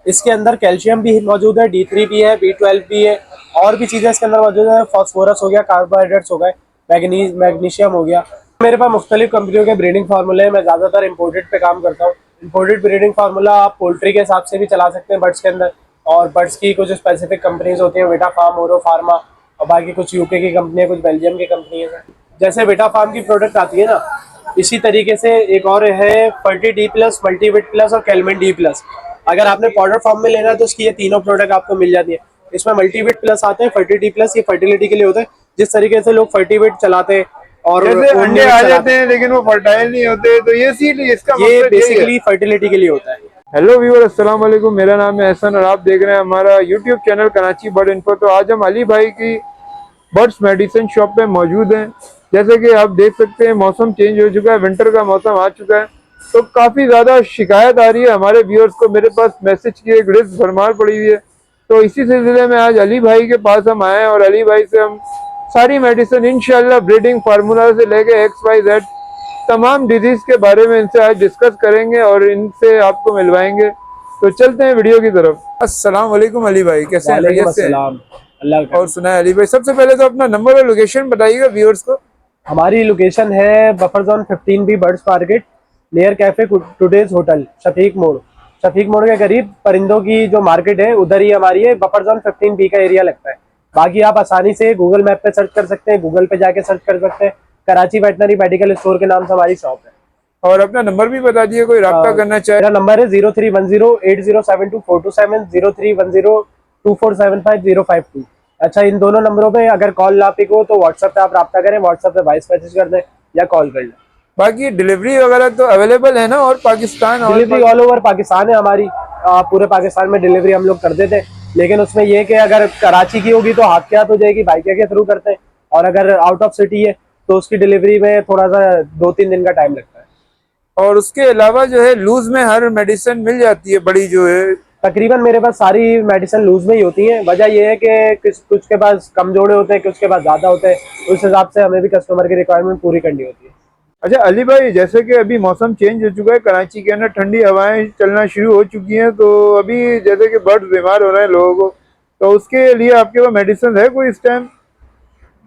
इसके अंदर कैल्शियम भी मौजूद है, D3 भी है, B12 भी है, और भी चीज़ें इसके अंदर मौजूद है। फॉस्फोरस हो गया, कार्बोहाइड्रेट्स हो गए, मैग्नीशियम हो गया। मेरे पास मुख्तलिफ कंपनियों के ब्रीडिंग फार्मूले हैं। मैं ज़्यादातर इम्पोर्टेड पे काम करता हूँ। इम्पोर्टेड ब्रीडिंग फार्मूला आप पोल्ट्री के हिसाब से भी चला सकते हैं बर्ड्स के अंदर, और बर्ड्स की कुछ स्पेसिफिक कंपनीज होती हैं, विटा फार्म, ओरो फार्मा, और बाकी कुछ यूके की कंपनी है, कुछ बेल्जियम की कंपनी है। जैसे विटा फार्म की प्रोडक्ट आती है ना, इसी तरीके से एक और है फर्टी डी प्लस, मल्टीविट प्लस और कैलमिन डी प्लस। अगर आपने पाउडर फॉर्म में लेना है तो इसकी ये तीनों प्रोडक्ट आपको मिल जाती है। इसमें मल्टीविट प्लस आते हैं, फर्टी डी प्लस ये फर्टिलिटी के लिए होता है। जिस तरीके से लोग फर्टिविट चलाते हैं और जैसे अंडे आ जाते हैं लेकिन वो फर्टाइल नहीं होते, तो ये सीड इसका ये मकसद बेसिकली फर्टिलिटी के लिए होता है। हेलो व्यूअर, अस्सलाम वालेकुम। मेरा नाम है एहसन और आप देख रहे हैं हमारा YouTube channel Karachi bird info. तो आज हम अली भाई की बर्ड्स मेडिसिन शॉप पे मौजूद हैं। जैसे कि आप देख सकते हैं मौसम चेंज हो चुका है, विंटर का मौसम आ चुका है, तो काफ़ी ज़्यादा शिकायत आ रही है हमारे व्यूअर्स को। मेरे पास मैसेज की एक लिस्ट भरमार पड़ी हुई है, तो इसी सिलसिले में आज अली भाई के पास हम आए हैं और अली भाई से हम सारी मेडिसिन इंशाल्लाह ब्रीडिंग फार्मूला से लेके XYZ तमाम डिजीज के बारे में इनसे आज डिस्कस करेंगे और इनसे आपको मिलवाएंगे। तो चलते हैं वीडियो की तरफ। अस्सलाम वालेकुम अली भाई, कैसे हैं? वालेकुम खैरियत से हैं? अस्सलाम, अल्लाह का। और सुना है अली भाई, सबसे पहले तो अपना नंबर और लोकेशन बताइएगा व्यूअर्स को। हमारी लोकेशन है buffer zone 15B birds market, near cafe today's hotel, Shafiq मोड़। शफीक मोड़ के करीब परिंदों की जो मार्केट है उधर ही हमारी है। बफर जोन 15B का एरिया लगता है। बाकी आप आसानी से गूगल मैप पे सर्च कर सकते हैं, गूगल पे जाके सर्च कर सकते हैं। कराची वेटनरी मेडिकल स्टोर के नाम से हमारी शॉप है। और अपना नंबर भी बता दिए, कोई रब्ता करना चाहे। मेरा नंबर है 031080724227, 031024750552। अच्छा, इन दोनों नंबरों पे अगर कॉल ना पिक हो तो व्हाट्सएप पे आप रब्ता करें, व्हाट्सएप पे वॉइस मैसेज कर दें या कॉल कर लें। बाकी डिलीवरी वगैरह तो अवेलेबल है ना? और पाकिस्तान और डिलीवरी ऑल ओवर पाकिस्तान है हमारी। पूरे पाकिस्तान में डिलीवरी हम लोग कर देते हैं, लेकिन उसमें यह कि अगर कराची की होगी तो हाथ के हाथ हो जाएगी, बाइकिया के थ्रू करते हैं। और अगर आउट ऑफ सिटी है तो उसकी डिलीवरी में थोड़ा सा 2-3 दिन का टाइम लगता है। और उसके अलावा जो है लूज में हर मेडिसिन मिल जाती है बड़ी जो है? तकरीबन मेरे पास सारी मेडिसिन लूज में ही होती हैं। वजह यह है कि कुछ के पास कम जोड़े होते हैं, कुछ के पास ज़्यादा होते हैं। उस हिसाब से हमें भी कस्टमर की रिक्वायरमेंट पूरी करनी होती है। अच्छा अली भाई, जैसे कि अभी मौसम चेंज हो चुका है, कराची के अंदर ठंडी हवाएं चलना शुरू हो चुकी हैं, तो अभी जैसे कि बर्ड्स बीमार हो रहे हैं लोगों को, तो उसके लिए आपके पास मेडिसिन है कोई इस टाइम?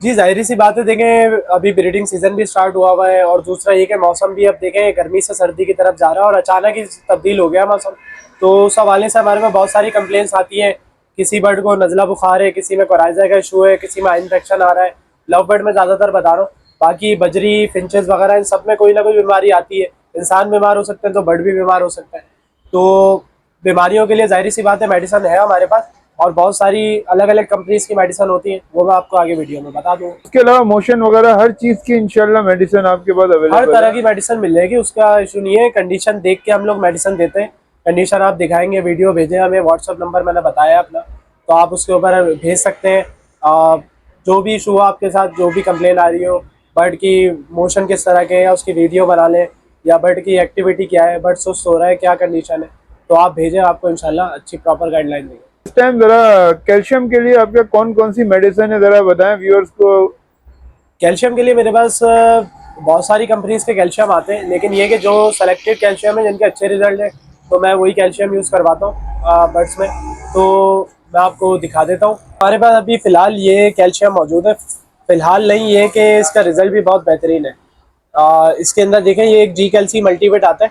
जी, जाहिर सी बात है। देखें, अभी ब्रीडिंग सीजन भी स्टार्ट हुआ है, और दूसरा ये कि मौसम भी अब देखें गर्मी से सर्दी की तरफ जा रहा है और अचानक ही तब्दील हो गया मौसम। तो उस हवाले से हमारे में बहुत सारी कंप्लेंट्स आती हैं। किसी बर्ड को नज़ला बुखार है, किसी में कोराइजा का इशू है, किसी में आई इन्फेक्शन आ रहा है। लव बर्ड में ज़्यादातर बता रहा हूँ, बाकी बजरी, फिंचेस वगैरह इन सब में कोई ना कोई बीमारी आती है। इंसान बीमार हो सकते हैं तो बर्ड भी बीमार हो सकता है। तो बीमारियों के लिए जाहिर सी बात है मेडिसिन है हमारे पास, और बहुत सारी अलग अलग कंपनीज की मेडिसिन होती है, वो मैं आपको आगे वीडियो में बता दूँ। उसके अलावा मोशन वगैरह हर चीज की इंशाल्लाह मेडिसिन आपके पास हर अवेलेबल तरह है? की मेडिसिन मिल जाएगी, उसका इशू नहीं है। कंडीशन देख के हम लोग मेडिसिन देते हैं। कंडीशन आप दिखाएंगे, वीडियो भेजें हमें, व्हाट्सअप नंबर मैंने बताया अपना, तो आप उसके ऊपर भेज सकते हैं। जो भी इशू हो आपके साथ, जो भी कंप्लेन आ रही हो, बर्ड की मोशन किस तरह के हैं उसकी वीडियो बना लें, या बर्ड की एक्टिविटी क्या है, बर्ड सुस्त हो रहा है, क्या कंडीशन है, तो आप भेजें, आपको इंशाल्लाह अच्छी प्रॉपर गाइडलाइन देंगे। इस टाइम जरा कैल्शियम के लिए आपके कौन कौन सी मेडिसिन है, जरा बताएं व्यूअर्स को। कैल्शियम के लिए मेरे पास बहुत सारी कंपनीज के कैल्शियम आते हैं, लेकिन ये कि जो सेलेक्टेड कैल्शियम है जिनके अच्छे रिजल्ट हैं, तो मैं वही कैल्शियम यूज़ करवाता हूँ बर्ड्स में। तो मैं आपको दिखा देता हूँ। हमारे पास अभी फ़िलहाल ये कैल्शियम मौजूद है। फ़िलहाल नहीं, ये कि इसका रिज़ल्ट भी बहुत बेहतरीन है। इसके अंदर देखें, ये एक जी कैल्सी मल्टीविट आता है।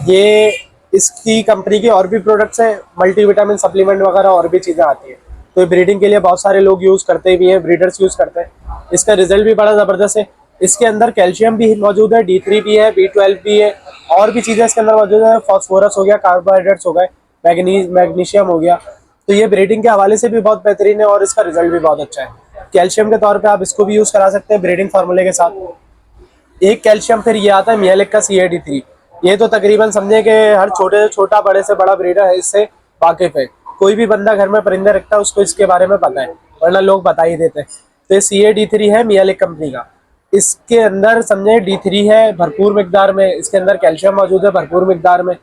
ये इसकी कंपनी की और भी प्रोडक्ट्स हैं, मल्टीविटामिन सप्लीमेंट वगैरह और भी चीज़ें आती हैं। तो ब्रीडिंग के लिए बहुत सारे लोग यूज़ करते भी हैं, ब्रीडर्स यूज़ करते हैं। इसका रिजल्ट भी बड़ा ज़बरदस्त है। इसके अंदर कैल्शियम भी मौजूद है, D3 भी है, B12 भी है, और भी चीज़ें इसके अंदर मौजूद है। फॉस्फोरस हो गया, कार्बोहाइड्रेट्स हो गए, मैग्नीशियम हो गया। तो ये ब्रीडिंग के हवाले से भी बहुत बेहतरीन है और इसका रिजल्ट भी बहुत अच्छा है। कैल्शियम के तौर पे आप इसको भी यूज़ करा सकते हैं ब्रीडिंग फार्मूले के साथ। एक कैल्शियम फिर ये आता है मियालिक का CAD3। ये तो तकरीबन समझे कि हर छोटे से छोटा, बड़े से बड़ा ब्रीडर है इससे वाकिफ है। कोई भी बंदा घर में परिंदे रखता है उसको इसके बारे में पता है, वरना लोग बता ही देते हैं। तो ये CAD3 है मियालिक कंपनी का। इसके अंदर समझे D3 है भरपूर मिकदार में, इसके अंदर कैल्शियम मौजूद है भरपूर मिकदार में,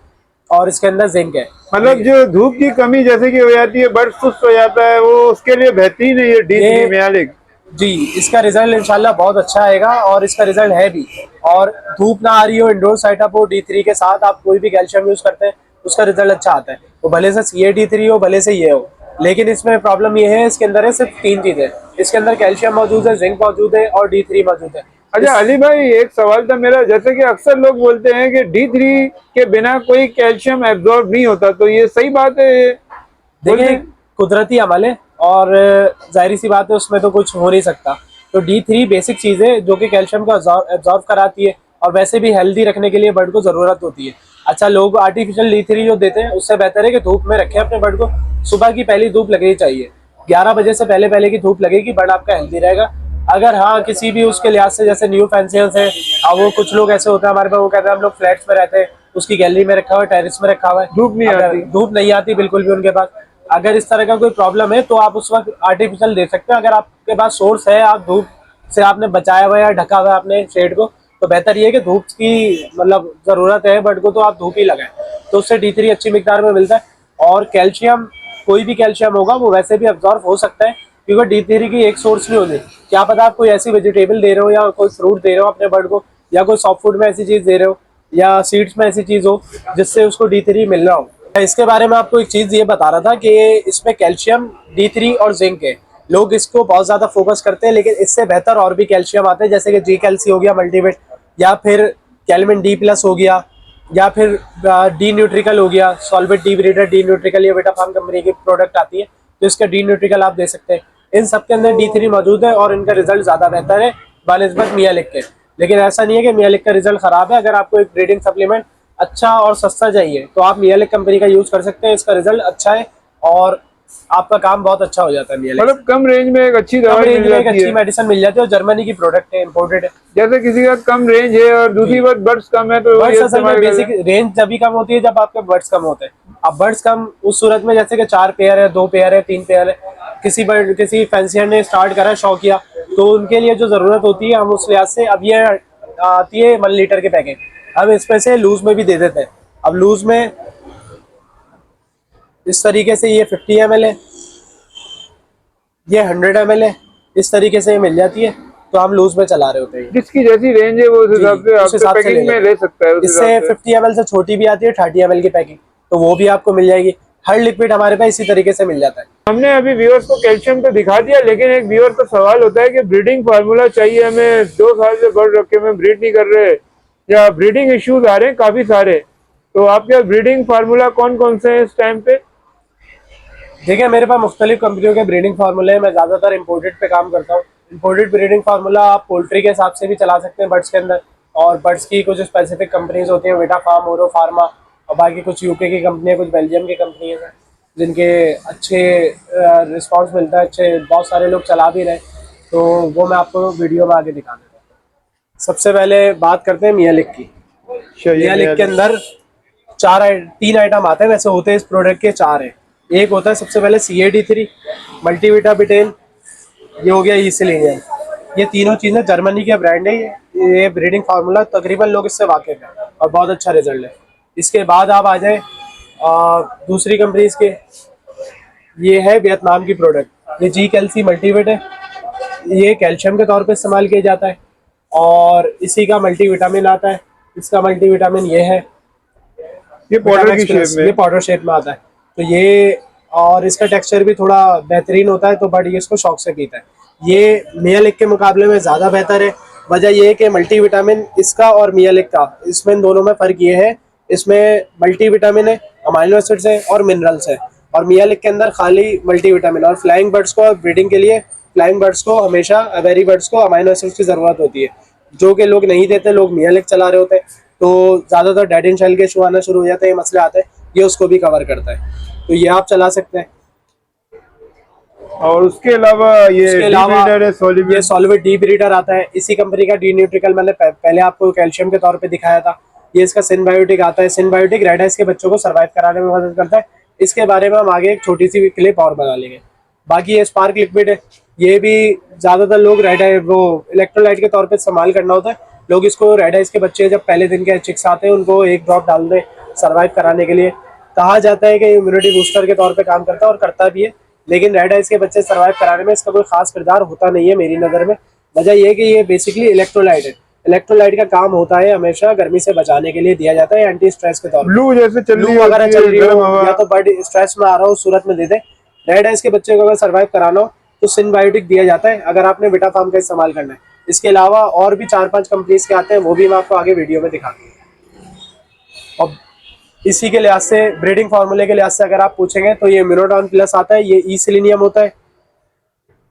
और इसके अंदर जिंक है। मतलब जो धूप की कमी जैसे कि हो जाती है, बर्ड सुस्त हो जाता है, वो उसके लिए बेहतरीन है ये D3 मियालिक। जी, इसका रिजल्ट इंशाल्लाह बहुत अच्छा आएगा, और इसका रिजल्ट है भी। और धूप ना आ रही हो, इंडोर सेटअप हो, D3 के साथ आप कोई भी कैल्शियम यूज करते हैं उसका रिजल्ट अच्छा आता है। वो भले से CA-D3 हो, भले से ये हो, लेकिन इसमें प्रॉब्लम ये है, इसके अंदर है सिर्फ 3 चीजें। इसके अंदर कैल्शियम मौजूद है, जिंक मौजूद है और D3 मौजूद है। अच्छा अली भाई, एक सवाल था मेरा, जैसे कि अक्सर लोग बोलते हैं कि D3 के बिना कोई कैल्शियम एब्जॉर्ब नहीं होता, तो ये सही बात है? ये देखिए, कुदरती अमल है और जाहिर सी बात है, उसमें तो कुछ हो नहीं सकता। तो D3 बेसिक चीज़ है जो कि कैल्शियम को एब्जॉर्ब कराती है, और वैसे भी हेल्दी रखने के लिए बर्ड को ज़रूरत होती है। अच्छा, लोग आर्टिफिशियल D3 जो देते हैं, उससे बेहतर है कि धूप में रखें अपने बर्ड को। सुबह की पहली धूप लगनी चाहिए, 11 बजे से पहले पहले की धूप लगेगी, बर्ड आपका हेल्दी रहेगा। अगर हाँ किसी भी उसके लिहाज से, जैसे न्यू फैंसियर्स है, अब वो कुछ लोग ऐसे होते हैं हमारे पास, वो कहते हैं हम लोग फ्लैट्स में रहते हैं, उसकी गैलरी में रखा हुआ है, टेरिस में रखा हुआ है, धूप नहीं अगर आती। धूप नहीं आती बिल्कुल भी उनके पास, अगर इस तरह का कोई प्रॉब्लम है तो आप उस वक्त आर्टिफिशियल दे सकते हैं। अगर आपके पास सोर्स है, आप धूप से आपने बचाया हुआ है या ढका हुआ है अपने शेड को, तो बेहतर ये है कि धूप की मतलब ज़रूरत है बर्ड को, तो आप धूप ही लगाएं, तो उससे D3 अच्छी मिकदार में मिलता है। और कैल्शियम, कोई भी कैल्शियम होगा वो वैसे भी अब्जॉर्ब हो सकता है, क्योंकि D3 की एक सोर्स नहीं होती। क्या पता आप कोई ऐसी वेजिटेबल दे रहे हो या कोई फ्रूट दे रहे हो अपने बर्ड को, या कोई सॉफ्ट फूड में ऐसी चीज़ दे रहे हो, या सीड्स में ऐसी चीज़ हो जिससे उसको D3 मिल रहा हो। इसके बारे में आपको एक चीज़ ये बता रहा था कि इसमें कैल्शियम, D3 और जिंक है। लोग इसको बहुत ज़्यादा फोकस करते हैं, लेकिन इससे बेहतर और भी कैल्शियम आते हैं, जैसे कि जी कैल्सी हो गया मल्टीविट, या फिर कैलमिन D+ हो गया, या फिर डी न्यूट्रिकल हो गया, सॉल्वेट डी ब्रीडर डी न्यूट्रिकल, ये बेटा फार्म कंपनी की प्रोडक्ट आती है, तो इसका डी न्यूट्रिकल आप दे सकते हैं। इन सब के अंदर D3 मौजूद है और इनका रिजल्ट ज़्यादा बेहतर है बानिस्बत मियालिक के। लेकिन ऐसा नहीं है कि मियालिक का रिजल्ट ख़राब है। अगर आपको एक ब्रीडिंग सप्लीमेंट अच्छा और सस्ता चाहिए तो आप मियालिक कंपनी का यूज़ कर सकते हैं, इसका रिजल्ट अच्छा है और आपका काम बहुत अच्छा हो जाता है मियालिक। मतलब कम रेंज में एक अच्छी कम दवाई रेंज मिल में एक जाती अच्छी है। मेडिसिन मिल जाती है, और जर्मनी की प्रोडक्ट है, इम्पोर्टेड है। जैसे किसी का कम रेंज है और दूसरी बात बर्ड्स कम है, तो बर्ड्स ये असल में इस्तेमाल कर बेसिक रेंज तभी कम होती है जब आपके बर्ड्स कम होते हैं। अब बर्ड्स कम उस सूरत में जैसे कि 4 पेयर है, 2 पेयर है, 3 पेयर है, किसी बर्ड किसी फैंसियर ने स्टार्ट करा शौकिया, तो उनके लिए जो ज़रूरत होती है हम उस लिहाज से, अब ये आती है 1 लीटर के पैकेट, हम इसमें से लूज में भी दे देते हैं। अब लूज में इस तरीके से ये 50 ml है, ये 100 ml है, इस तरीके से ये मिल जाती है, तो हम लूज में चला रहे होते हैं। जिसकी जैसी रेंज है वो उस हिसाब से उस आपसे हिसाब से पैकिंग में ले सकता है उस इससे हिसाब से। 50 ml से छोटी भी आती है, 30 ml की पैकिंग, तो वो भी आपको मिल जाएगी। हर लिक्विड हमारे पास इसी तरीके से मिल जाता है। हमने अभी व्यूअर्स को कैल्शियम तो दिखा दिया, लेकिन एक व्यूअर का सवाल होता है कि ब्रीडिंग फार्मूला चाहिए हमें, 2 साल से बर्ड रखे में ब्रीड नहीं कर रहे, या ब्रीडिंग इश्यूज आ रहे हैं काफी सारे, तो आपके ब्रीडिंग फार्मूला कौन कौन से हैं इस टाइम पे? देखिए, मेरे पास मुख्तलिफ कंपनियों के ब्रीडिंग फार्मूले हैं, मैं ज़्यादातर इम्पोर्टेड पे काम करता हूँ। इम्पोर्टेड ब्रीडिंग फार्मूला आप पोल्ट्री के हिसाब से भी चला सकते हैं बर्ड्स के अंदर, और बर्ड्स की कुछ स्पेसिफिक कंपनीज होती हैं, वेटा फार्म, ओरो फार्मा, और बाकी कुछ यूके की कंपनियाँ, कुछ बेल्जियम की कंपनियाँ हैं जिनके अच्छे रिस्पॉन्स मिलता है, अच्छे बहुत सारे लोग चला भी रहे, तो वो मैं आपको वीडियो में आगे दिखा देता हूँ। सबसे पहले बात करते हैं मियालिक की। मियालिक के अंदर 3 आइटम आते हैं, वैसे होते हैं इस प्रोडक्ट के 4 हैं। एक होता है सबसे पहले CA-D3, मल्टीविटा बिटेन, ये हो गया ईसिलिनियम। ये तीनों चीज़ें जर्मनी के ब्रांड है। ये ब्रीडिंग फार्मूला तकरीबन लोग इससे वाकिफ हैं और बहुत अच्छा रिजल्ट है। इसके बाद आप आ जाए दूसरी कंपनीज के, ये है वियतनाम की प्रोडक्ट, ये जी कैल्सी मल्टीविट है। ये कैल्शियम के तौर पे इस्तेमाल किया जाता है और इसी का मल्टीविटामिन आता है। इसका मल्टीविटामिन ये है, ये पाउडर की शेप में, ये पाउडर शेप में आता है, तो ये, और इसका टेक्सचर भी थोड़ा बेहतरीन होता है, तो बट ये इसको शौक से पीता है। ये मियालिक के मुकाबले में ज़्यादा बेहतर है। वजह ये है कि मल्टीविटामिन इसका और मियालिक का, इसमें दोनों में फ़र्क ये है, इसमें मल्टीविटामिन है, अमाइनो एसिड्स है और मिनरल्स है, और मियालिक के अंदर खाली मल्टीविटामिन। और फ्लाइंग बर्ड्स को ब्रीडिंग के लिए, फ्लाइंग बर्ड्स को हमेशा, अवेरी बर्ड्स को अमाइनो एसिड्स की ज़रूरत होती है, जो कि लोग नहीं देते, लोग मियालिक चला रहे होते हैं, तो ज़्यादातर डेड एंड शेल के इशू आना शुरू हो जाते हैं, मसले आते हैं, ये उसको भी कवर करता है, तो ये आप चला सकते हैं। और उसके अलावा ये ये सॉल्वेट डी ब्रीडर आता है, इसी कंपनी का डी न्यूट्रिकल, मैंने पहले आपको कैल्शियम के तौर पे दिखाया था। ये इसका सिनबायोटिक आता है। सिनबायोटिक रेड आइस के बच्चों को सर्वाइव कराने में मदद करता है। इसके बारे में हम आगे एक छोटी सी क्लिप और बना लेंगे। बाकी ये स्पार्क लिक्विड है, ये भी ज़्यादातर लोग रेड आई, वो इलेक्ट्रोलाइट के तौर पर इस्तेमाल करना होता है, लोग इसको रेड आइस के बच्चे जब पहले दिन के चिक्स आते हैं उनको 1 ड्रॉप डाल दें सर्वाइव कराने के लिए। कहा जाता है कि इम्यूनिटी बूस्टर के तौर पे काम करता है और करता भी है, लेकिन रेड आइस के बच्चे सर्वाइव कराने में इसका कोई खास किरदार होता नहीं है मेरी नज़र में। वजह यह है कि ये बेसिकली इलेक्ट्रोलाइट है, इलेक्ट्रोलाइट का काम होता है हमेशा गर्मी से बचाने के लिए दिया जाता है, एंटी स्ट्रेस के तौर पर। लू जैसे चल रही लू वगैरह होती चल है, रही गर्म हो हवा। या तो बर्ड स्ट्रेस में आ रहा हो, सूरत में दे दे। रेड आइज के बच्चे को अगर सर्वाइव कराना हो तो सिनबायोटिक दिया जाता है, अगर आपने विटाफार्म का इस्तेमाल करना है। इसके अलावा और भी 4-5 कंपनीज के आते हैं, वो भी मैं आपको आगे वीडियो में दिखा दूंगा। और इसी के लिहाज से, ब्रीडिंग फार्मूले के लिहाज से अगर आप पूछेंगे तो ये इम्यूनोटॉन प्लस आता है, ये ई सिलीनियम होता है,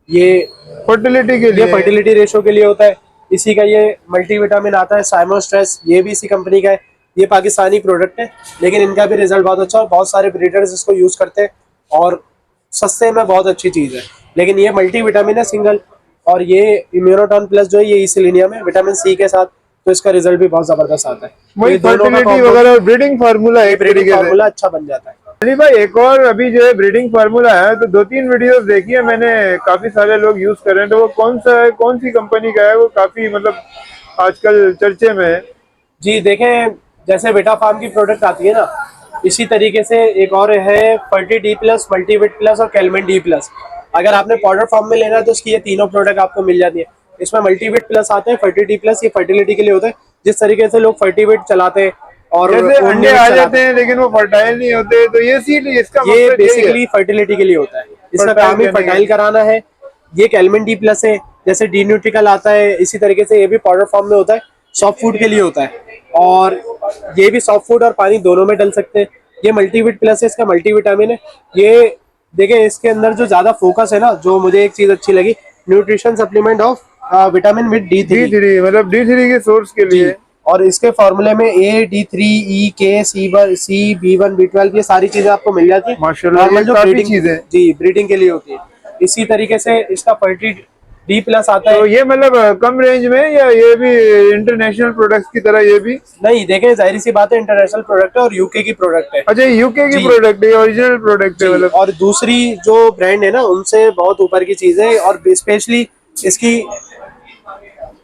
ये फर्टिलिटी के लिए। फर्टिलिटी रेशो के लिए होता है। इसी का ये मल्टीविटामिन आता है साइमोस्ट्रेस, ये भी इसी कंपनी का है। ये पाकिस्तानी प्रोडक्ट है, लेकिन इनका भी रिजल्ट बहुत अच्छा है, बहुत सारे ब्रीडर्स इसको यूज करते हैं और सस्ते में बहुत अच्छी चीज है। लेकिन ये मल्टीविटामिन है सिंगल, और ये इम्यूनोटॉन प्लस जो है ये ई सिलीनियम है विटामिन सी के साथ, तो इसका रिजल्ट भी बहुत जबरदस्त आता है। वही ये दोनों का फर्टिलिटी वगैरह और ब्रीडिंग फार्मूला एक ब्रीडिंग तरीके से। फार्मूला अच्छा बन जाता है। अली भाई एक और अभी जो है ब्रीडिंग फार्मूला है, तो 2-3 वीडियोस देखी है मैंने, काफी सारे लोग यूज कर रहे हैं, तो वो कौन सा है, कौन सी कंपनी का है, वो काफी मतलब आजकल चर्चे में है। जी देखें, जैसे विटा फार्म की प्रोडक्ट आती है ना, इसी तरीके से एक और है फर्टी डी प्लस, मल्टीविट प्लस और कैलमिन डी प्लस। अगर आपने पाउडर फॉर्म में लेना है तो इसकी ये तीनों प्रोडक्ट आपको मिल जाती है। इसमें मल्टीविट प्लस आते हैं, फर्टी डी प्लस ये फर्टिलिटी के लिए होता है। जिस तरीके से लोग फर्टिविट चलाते हैं और जैसे अंडे ओमनीविट आ चलाते जाते हैं लेकिन वो फर्टाइल नहीं होते, तो ये सीट इसका ये मकसद यही है। बेसिकली फर्टिलिटी के लिए होता है, इसका Fertile काम ही करने के फर्टाइल लिए। कराना है। ये कैलमिन डी प्लस है, जैसे डी न्यूट्रिकल आता है, इसी तरीके से ये भी पाउडर फॉर्म में होता है, सॉफ्ट फूड के लिए होता है। और ये भी सॉफ्ट फूड और पानी दोनों में डल सकते हैं। ये मल्टीविट प्लस है, इसका मल्टीविटामिन है। ये देखें, इसके अंदर जो ज्यादा फोकस है ना, जो मुझे एक चीज अच्छी लगी, nutrition supplement of vitamin with D3। D3 मतलब D3 के सोर्स के जी, लिए। और इसके फॉर्मूले में A, D3, E, K, C, B1, B12 ये सारी चीजें आपको मिल जाती है। माशाल्लाह, ये नॉर्मल जो काफी ब्रीडिंग, चीजें। जी ब्रीडिंग के लिए होती है। इसी तरीके से इसका फर्टी डी प्लस आता तो है। ये मतलब कम रेंज में, या ये भी इंटरनेशनल प्रोडक्ट्स की तरह ये भी? नहीं देखें, जाहिर सी बात है, इंटरनेशनल प्रोडक्ट है और यूके की प्रोडक्ट है। अच्छा, यूके की जी प्रोडक्ट है, ओरिजिनल प्रोडक्ट है जी, मतलब। और दूसरी जो ब्रांड है ना, उनसे बहुत ऊपर की चीज है। और स्पेशली इसकी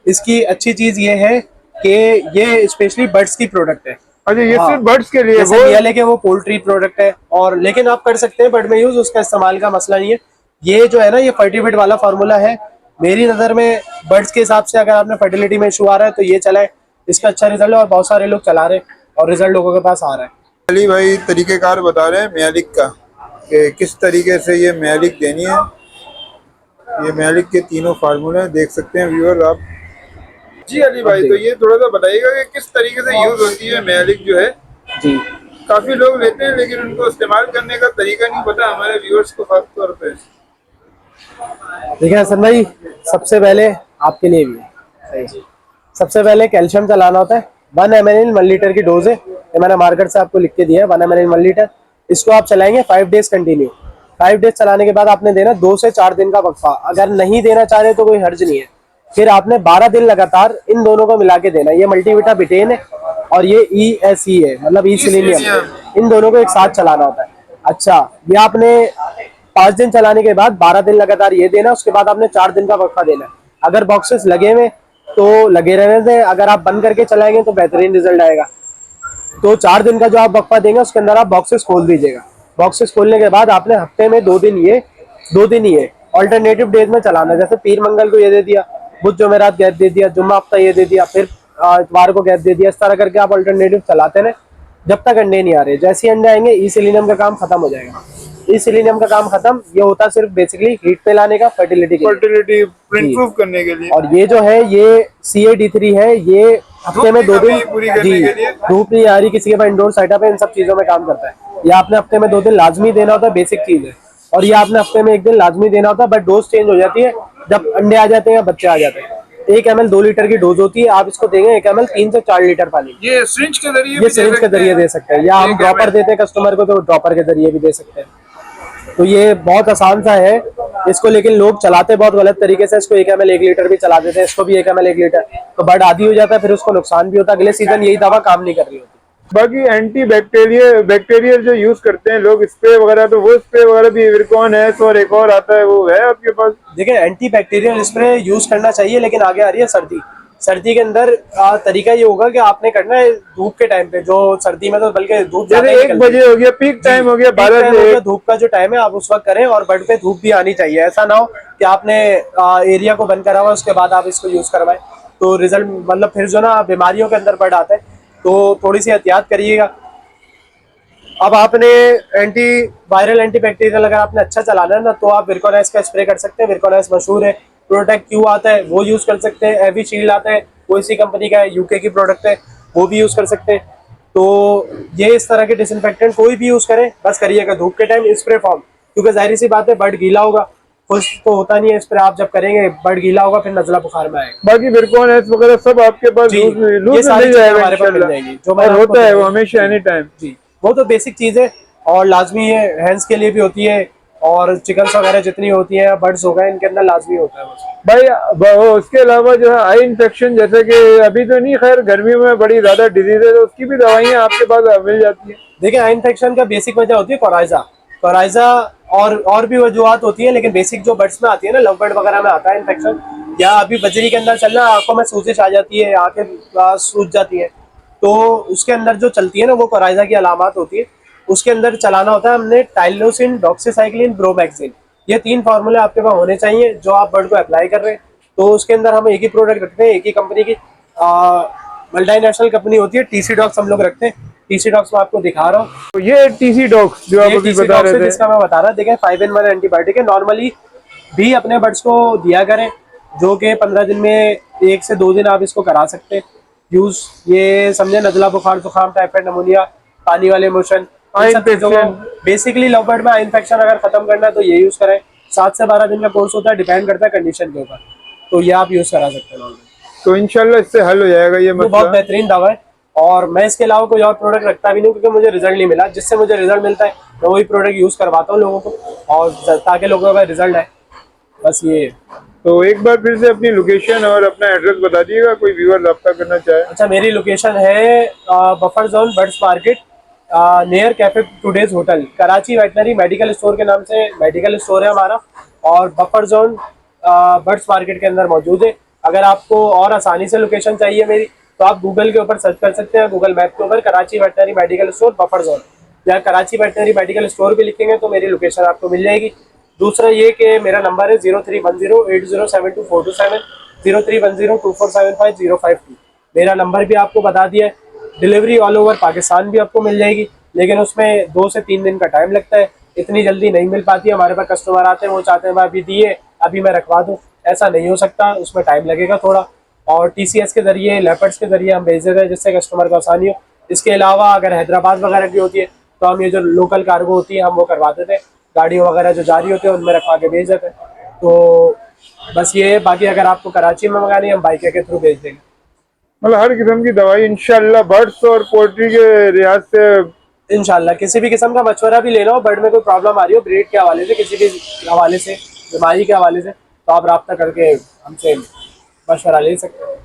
इसकी अच्छी चीज ये है कि ये स्पेशली बर्ड्स की प्रोडक्ट है। अच्छा, ये हाँ, सिर्फ बर्ड्स के लिए जैसे वो? मियाले के वो पोल्ट्री प्रोडक्ट है, और लेकिन आप कर सकते हैं बर्ड में यूज, उसका इस्तेमाल का मसला नहीं है। ये जो है ना, ये फर्टिविट वाला फार्मूला है। मेरी नज़र में बर्ड्स के हिसाब से अगर आपने फर्टिलिटी में इशू आ रहा है तो ये चलाए, इसका अच्छा रिजल्ट है और बहुत सारे लोग चला रहे हैं और रिजल्ट लोगों के पास आ रहा है। अली भाई तरीकेकार बता रहे हैं म्यालिक का, कि किस तरीके से ये म्यालिक देनी है। ये म्यालिक के तीनों फार्मूले देख सकते हैं व्यूअर आप। जी अली भाई, तो ये थोड़ा सा बताइएगा कि किस तरीके से यूज होती है म्यालिक जो है। जी काफी लोग लेते हैं लेकिन उनको इस्तेमाल करने का तरीका नहीं पता, हमारे व्यूअर्स को खास तौर पे। देखिए हसन भाई, सबसे पहले आपके लिए भी सही, सबसे पहले कैल्शियम चलाना होता है। 1 ml इन 1 लीटर की डोज है, ये मैंने मार्केट से आपको लिख के दिया है। 1 ml इन 1 लीटर, इसको आप चलाएंगे 5 डेज कंटिन्यू। 5 डेज चलाने के बाद आपने देना 2 से 4 दिन का वक्फा। अगर नहीं देना चाह रहे तो कोई हर्ज नहीं है। फिर आपने 12 दिन लगातार इन दोनों को मिला के देना। ये मल्टीविटा बिटेन है और ये ESE है, मतलब ई सिलीनियम। इन दोनों को एक साथ चलाना होता है। अच्छा, ये आपने 5 दिन चलाने के बाद 12 दिन लगातार ये देना, उसके बाद आपने 4 दिन का वक्फा देना है। अगर बॉक्सेस लगे हुए तो लगे रहने दें, अगर आप बंद करके चलाएंगे तो बेहतरीन रिजल्ट आएगा। तो 4 दिन का जो आप वक्फा देंगे उसके अंदर आप बॉक्सेस खोल दीजिएगा। बॉक्सेस खोलने के बाद आपने हफ्ते में 2 दिन ये, 2 दिन ये ऑल्टरनेटिव डेज में चलाना है। जैसे पीर मंगल को ये दे दिया, बुध जुमेरात गैप दे दिया, जुम्मा हफ्ता ये दे दिया, फिर इतवार को गैप दे दिया। इस तरह करके आप ऑल्टरनेटिव चलाते रहे जब तक अंडे नहीं आ रहे। जैसे ही अंडे आएंगे ई सिलीनियम का काम खत्म हो जाएगा। ई सिलीनियम का काम खत्म, ये होता है सिर्फ बेसिकली हीट पे लाने का, फर्टिलिटी के लिए। फर्टिलिटी इम्प्रूव करने के लिए। और ये जो है ये CAD3 है, ये हफ्ते में 2 दिन, पूरी करने जी के लिए। धूप नहीं आ रही, किसी के पास इंडोर सेटअप है, इन सब चीजों में काम करता है। ये आपने हफ्ते में 2 दिन लाजमी देना होता है, बेसिक चीज है। और ये आपने हफ्ते में 1 दिन लाजमी देना होता है, बट डोज चेंज हो जाती है जब अंडे आ जाते हैं या बच्चे आ जाते हैं। 1 ml 2 लीटर की डोज होती है, आप इसको देंगे 1 ml 3 से 4 लीटर पानी। ये सिरिंज के जरिए ये सिरिंज के जरिए दे सकते हैं, या हम ड्रॉपर देते हैं कस्टमर को तो ड्रॉपर के जरिए भी दे सकते हैं। तो ये बहुत आसान सा है इसको, लेकिन लोग चलाते बहुत गलत तरीके से। इसको 1 ml 1 लीटर भी चला देते हैं, इसको भी 1 ml 1 लीटर, तो बर्ड आदी हो जाता है, फिर उसको नुकसान भी होता है। अगले सीजन यही दवा काम नहीं कर रही होती। बाकी एंटी बैक्टीरियल जो यूज करते हैं लोग स्प्रे वगैरह, तो वो स्प्रे वगैरह भी विरकॉन है, और एक और आता है, वो है आपके पास? देखिए, एंटी बैक्टीरियल स्प्रे यूज करना चाहिए, लेकिन आगे आ रही है सर्दी। सर्दी के अंदर तरीका ये होगा कि आपने करना है धूप के टाइम पे, जो सर्दी में तो बल्कि धूप जैसे 1 बजे हो गया, पीक टाइम हो गया, 12 से 1 धूप का जो टाइम है आप उस वक्त करें। और बर्ड पे धूप भी आनी चाहिए, ऐसा ना हो कि आपने एरिया को बंद करा हुआ उसके बाद आप इसको यूज करवाएं। तो रिजल्ट मतलब फिर जो ना बीमारियों के अंदर बढ़ आता है, तो थोड़ी सी एहतियात करिएगा। अब आपने एंटी वायरल एंटी बैक्टीरियल अगर आपने अच्छा चलाना है ना, तो आप विरकोनाइस का स्प्रे कर सकते हैं। विरकोनाइस मशहूर है। प्रोटेक्ट क्यू आता है वो यूज़ कर सकते हैं। एवी शील्ड आता है वो इसी कंपनी का है, यूके की प्रोडक्ट है, वो भी यूज़ कर सकते हैं। तो ये इस तरह के डिसइंफेक्टेंट कोई भी यूज़ करें, बस करिएगा धूप के टाइम स्प्रे फॉर्म, क्योंकि जाहिर सी बात है बर्ड गीला होगा, खुश तो होता नहीं है स्प्रे। आप जब करेंगे बर्ड गीला होगा, फिर नज़ला बुखार में आएगा। बाकी विरकॉन एस वगैरह सब आपके पास जी, लूज ये लूज में सारी मिल चीज़ें जाएगा हमारे पास मिल इंशाल्लाह, जाएंगी जो मैंने और आपको होता है वो बताई। हमेशा जी एनी टाइम। जी, वो तो बेसिक चीज़ है और लाजमी है, हैंड्स के लिए भी होती है, और चिकन्स वगैरह जितनी होती हैं, बर्ड्स हो गए, इनके अंदर लाजमी होता है बस। भाई उसके अलावा जो है आई इन्फेक्शन, जैसे कि अभी तो नहीं, खैर गर्मियों में बड़ी ज्यादा डिजीज है, तो उसकी भी दवाइयाँ आपके पास मिल जाती है? देखिए, आई इन्फेक्शन का बेसिक वजह होती है कोराइजा। कोराइजा और भी वजूहत होती है, लेकिन बेसिक जो बर्ड्स में आती है ना, लव बर्ड वगैरह में आता है इन्फेक्शन, या अभी बजरी के अंदर चलना, आंखों में सूजिश आ जाती है, आंखें सूज जाती है, तो उसके अंदर जो चलती है ना, वो कोराइजा की अलामत होती है। उसके अंदर चलाना होता है हमने टाइलोसिन, डॉक्सीसाइक्लिन, ब्रोमैक्सिन, ये 3 फार्मूले आपके पास होने चाहिए जो आप बर्ड को अप्लाई कर रहे हैं। तो उसके अंदर हम एक ही प्रोडक्ट रखते हैं, एक ही कंपनी की, मल्टीनेशनल कंपनी होती है, टीसी डॉक्स हम लोग रखते हैं। टीसी डॉक्स में आपको दिखा रहा हूँ, तो ये टीसी डॉक्स जो आप ये अभी टीसी बता डॉक्स है रहे थे। जिसका मैं बता रहा, देखें 5-in-1 एंटीबायोटिक है। नॉर्मली भी अपने बर्ड्स को दिया करें, जो कि 15 दिन में 1 से 2 दिन आप इसको करा सकते हैं यूज। ये समझे, नजला बुखार, जुकाम, टाइफाइड, नमूनिया, पानी वाले मोशन, इन आई सब चीजों को इन्फेक्शन। बेसिकली लव बर्ड में आई इन्फेक्शन अगर खत्म करना है तो ये यूज करें। 7 से 12 दिन का कोर्स होता है, डिपेंड करता है कंडीशन के ऊपर, तो ये आप यूज करा सकते हैं नॉर्मली। तो इंशाल्लाह इससे हल हो जाएगा ये वो बहुत मसला। बेहतरीन दवा है, और मैं इसके अलावा कोई और प्रोडक्ट रखता भी नहीं, क्योंकि मुझे रिजल्ट नहीं मिला। जिससे मुझे रिजल्ट मिलता है मैं वही प्रोडक्ट यूज करवाता हूँ लोगों को, और ताकि लोगों का रिजल्ट आए, बस ये है। तो एक बार फिर से अपनी लोकेशन और अपना एड्रेस बता दिएगा, कोई व्यूअर रब्ता करना चाहे। अच्छा, मेरी लोकेशन है buffer zone birds market, near cafe today's hotel, Karachi veterinary medical store के नाम से मेडिकल स्टोर है हमारा, और बफर जोन बर्ड्स मार्केट के अंदर मौजूद है। अगर आपको और आसानी से लोकेशन चाहिए मेरी, तो आप गूगल के ऊपर सर्च कर सकते हैं, गूगल मैप के ऊपर Karachi veterinary medical store buffer zone, या कराची वेटनरी मेडिकल स्टोर भी लिखेंगे तो मेरी लोकेशन आपको मिल जाएगी। दूसरा ये कि मेरा नंबर है 031080724227, 0310247505 मेरा नंबर भी आपको बता दिया है। डिलीवरी ऑल ओवर पाकिस्तान भी आपको मिल जाएगी, लेकिन उसमें 2 से 3 दिन का टाइम लगता है, इतनी जल्दी नहीं मिल पाती है। हमारे पास कस्टमर आते हैं, वो चाहते हैं मैं अभी दिए अभी मैं रखवा दूँ, ऐसा नहीं हो सकता, उसमें टाइम लगेगा थोड़ा। और टीसीएस के जरिए, लेपर्ड्स के जरिए हम भेज देते हैं, जिससे कस्टमर को आसानी हो। इसके अलावा अगर हैदराबाद वगैरह की होती है, तो हम ये जो लोकल कार्गो होती है हम वो करवा देते हैं, गाड़ियों वगैरह जो जारी होती है उनमें रखवा के भेज देते हैं। तो बस ये है, बाकी अगर आपको कराची में मंगानी है हम बाइक के थ्रू भेज देंगे। मतलब हर किस्म की दवाई इंशाल्लाह बर्ड्स और पोल्ट्री के लिहाज से। इंशाल्लाह किसी भी किस्म का मशवरा भी लेना हो, बर्ड में कोई प्रॉब्लम आ रही हो ब्रीड के हवाले से, किसी भी हवाले से, बीमारी के हवाले से, तो आप रब्ता करके हमसे मशवरा ले सकते हैं।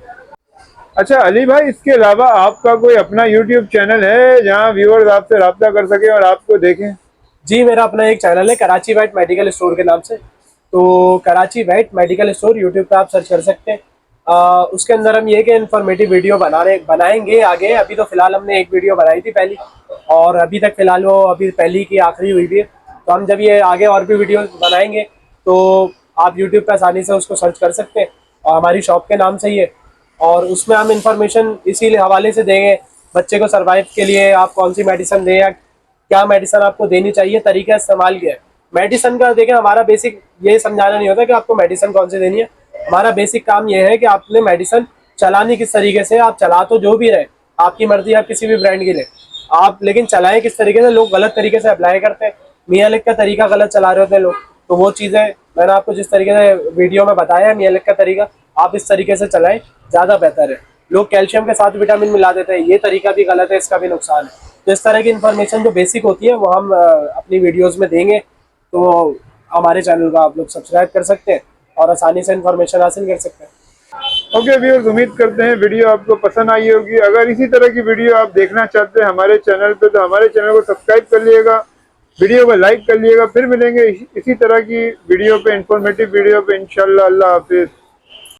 अच्छा अली भाई, इसके अलावा आपका कोई अपना यूट्यूब चैनल है जहाँ व्यूअर्स आपसे रब्ता कर सके और आपको देखें? जी, मेरा अपना एक चैनल है कराची वेट मेडिकल स्टोर के नाम से, तो Karachi vet medical store YouTube पे आप सर्च कर सकते हैं। उसके अंदर हम ये कि इन्फॉर्मेटिव वीडियो बनाएंगे आगे। अभी तो फिलहाल हमने एक वीडियो बनाई थी पहली, और अभी तक फिलहाल वो अभी पहली की आखिरी हुई थी। तो हम जब ये आगे और भी वीडियो बनाएंगे तो आप यूट्यूब पर आसानी से उसको सर्च कर सकते हैं, और हमारी शॉप के नाम से ही है, और उसमें हम इंफॉर्मेशन इसी हवाले से देंगे, बच्चे को सर्वाइव के लिए आप कौन सी मेडिसिन दें, या क्या मेडिसिन आपको देनी चाहिए, तरीका इस्तेमाल क्या है। मेडिसिन का देखें, हमारा बेसिक ये समझाना नहीं होता कि आपको मेडिसिन कौन सी देनी है। हमारा बेसिक काम ये है कि आपने मेडिसिन चलानी किस तरीके से, आप चला तो जो भी रहे, आपकी मर्जी, आप किसी भी ब्रांड के लिए आप, लेकिन चलाएं किस तरीके से। लोग गलत तरीके से अप्लाई करते हैं, मियाँ लिख का तरीका गलत चला रहे होते हैं लोग, तो वो चीज़ें मैंने आपको जिस तरीके से वीडियो में बताया है, मियाँ लिख का तरीका, आप इस तरीके से चलाएं, ज़्यादा बेहतर है। लोग कैल्शियम के साथ विटामिन मिला देते हैं, ये तरीका भी गलत है, इसका भी नुकसान है। तो इस तरह की इन्फॉर्मेशन जो बेसिक होती है वो हम अपनी वीडियोस में देंगे, तो हमारे चैनल को आप लोग सब्सक्राइब कर सकते हैं और आसानी से इन्फॉर्मेशन हासिल कर सकते हैं। ओके व्यूअर्स, उम्मीद करते हैं वीडियो आपको पसंद आई होगी। अगर इसी तरह की वीडियो आप देखना चाहते हैं हमारे चैनल पे, तो हमारे चैनल को सब्सक्राइब कर लिएगा, वीडियो को लाइक कर लिएगा। फिर मिलेंगे इसी तरह की वीडियो पे, इंफॉर्मेटिव वीडियो पे इंशाल्लाह। अल्लाह हाफिज।